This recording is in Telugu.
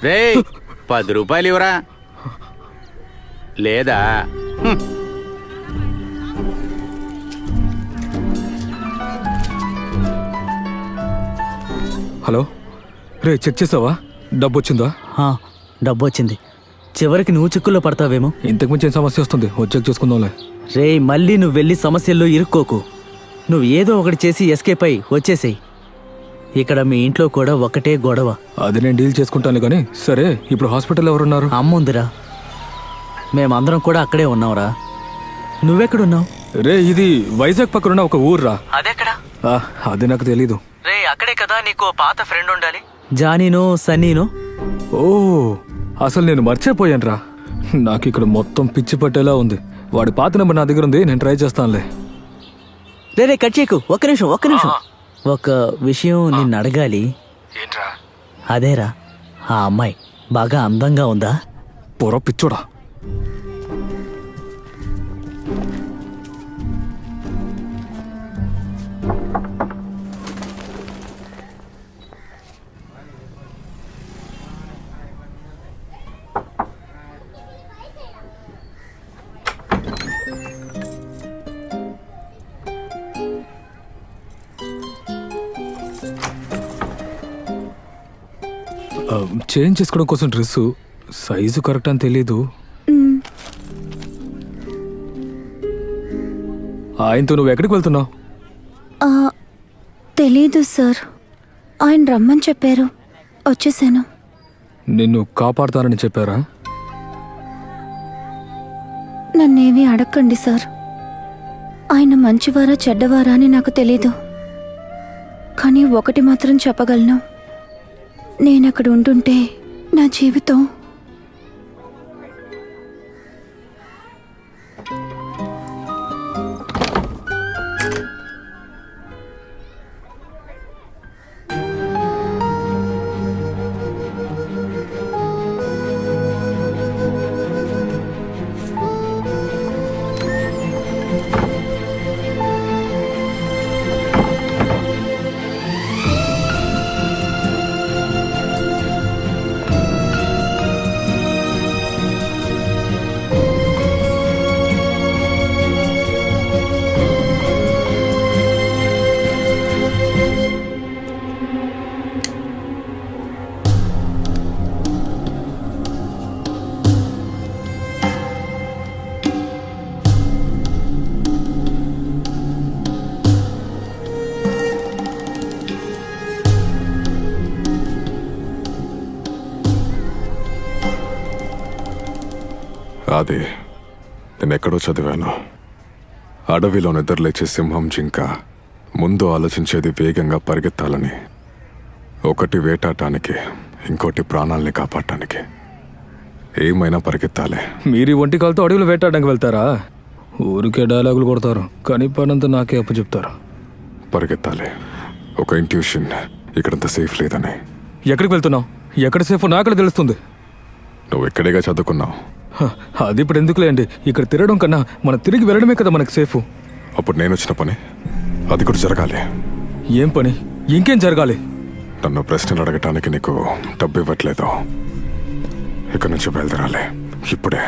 రే 10 రూపాయలు ఇవ్వరా లేదా? హలో రే, చెక్ చేసావా? డబ్బు వచ్చిందా? డబ్బు వచ్చింది. చివరికి నువ్వు చిక్కుల్లో పడతావేమో. ఇంతకుమించి ఏం సమస్య వస్తుంది? చెక్ చేసుకుందాంలే. రే, మళ్ళీ నువ్వు వెళ్ళి సమస్యల్లో ఇరుక్కోకు. నువ్వు ఏదో ఒకటి చేసి ఎస్కేప్ అయి వచ్చేసేయి. ఇక్కడ మీ ఇంట్లో కూడా ఒకటే గొడవ. అది నేను డీల్ చేసుకుంటాను కానీ. సరే, ఇప్పుడు హాస్పిటల్ ఎవరున్నారు? అమ్ముందిరా, మేమందరం కూడా అక్కడే ఉన్నావురా. నువ్వెక్కడున్నావు? రే, ఇది వైజాగ్ పక్కనున్న ఒక ఊర్రా. అదెక్కడా? అది నాకు తెలీదు. రే, అక్కడే కదా నీకు పాత ఫ్రెండ్ ఉండాలి. జానీనో సన్నీనో. ఓ, అసలు నేను మర్చిపోయానురా. నాకు ఇక్కడ మొత్తం పిచ్చి పట్టేలా ఉంది. వాడి పాత నెంబర్ నా దగ్గర ఉంది, నేను ట్రై చేస్తానులే. రే కట్ చేయకు, ఒక్క నిమిషం. ఒక విషయం నిన్ను అడగాలి. ఏంట్రా? అదేరా, ఆ అమ్మాయి బాగా అందంగా ఉందా? పొర పిచ్చోడా. చేంజ్ చేసుకోవడం కోసం డ్రెస్సు సైజు కరెక్ట్ అని తెలీదు. ఆయనతో నువ్వు ఎక్కడికి వెళ్తున్నావు? తెలీదు సార్, ఆయన రమ్మని చెప్పారు, వచ్చేసాను. నిన్ను కాపాడుతానని చెప్పారా? నన్నేమీ అడగండి సార్. ఆయన మంచివారా చెడ్డవారా అని నాకు తెలీదు. కానీ ఒకటి మాత్రం చెప్పగలను, నేనక్కడ ఉంటుంటే నా జీవితం అది నేనెక్కడో చదివాను. అడవిలో నిద్రలేచే సింహం జింక ముందు ఆలోచించేది వేగంగా పరిగెత్తాలని. ఒకటి వేటాడటానికి, ఇంకోటి ప్రాణాలని కాపాడటానికి. ఏమైనా పరిగెత్తాలి. మీరు ఒంటి కాలతో అడవిలో వేటాడడానికి వెళ్తారా? ఊరికే డైలాగులు కొడతారు, కానీ పనంతా నాకే అప్పు చెప్తారు. పరిగెత్తాలి. ఒక ఇంట్యూషన్ ఇక్కడంత సేఫ్ లేదని. ఎక్కడికి వెళ్తున్నావు? ఎక్కడ సేఫ్ నాక్కడ తెలుస్తుంది. నువ్వు ఎక్కడేగా చదువుకున్నావు. అది ఇప్పుడు ఎందుకులేండి, ఇక్కడ తిరగడం కన్నా మనం తిరిగి వెళ్ళడమే కదా మనకు సేఫ్. అప్పుడు నేను వచ్చిన పని అది కూడా జరగాలి. ఏం పని? ఇంకేం జరగాలి? నన్ను ప్రశ్నలు అడగటానికి నీకు డబ్బు ఇవ్వట్లేదు. ఇక్కడి నుంచి బయలుదేరాలి ఇప్పుడే.